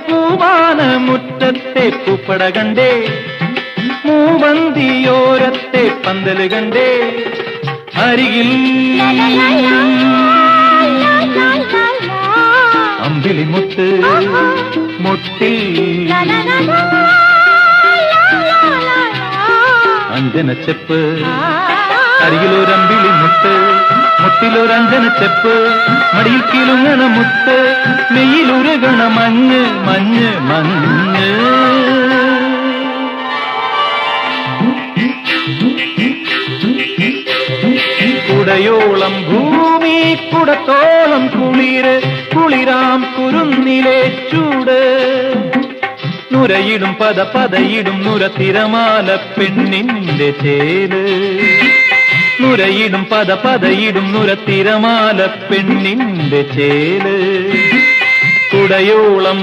പൂവാന മുറ്റത്തെ പൂപ്പട കണ്ടേ, മൂവന്തിയോരത്തെ പന്തല് കണ്ടേ, അരികിൽ അമ്പിളിമുത്ത് മുട്ടിൽ അഞ്ജനച്ചെപ്പ്, അരികിലൊരമ്പിളിമുത്ത് മുട്ടിലൊരഞ്ജനച്ചെപ്പ്, മടിയിൽ കിലുങ്ങണ മുത്ത്, മെയ്യിലുരുകണ മഞ്ഞ് മഞ്ഞ് മഞ്ഞ്. കുടയോളം ഭൂമി കുടത്തോളം കുളിര്, കുളിരാം കുരുന്നിലെ ചൂട്, നുരയിടും പതയിടും നുര തിരമാല പെണ്ണിന്റെ ചേല്, നുരയിടും പതയിടും നുര തിരമാല പെണ്ണിന്റെ ചേല്. കുടയോളം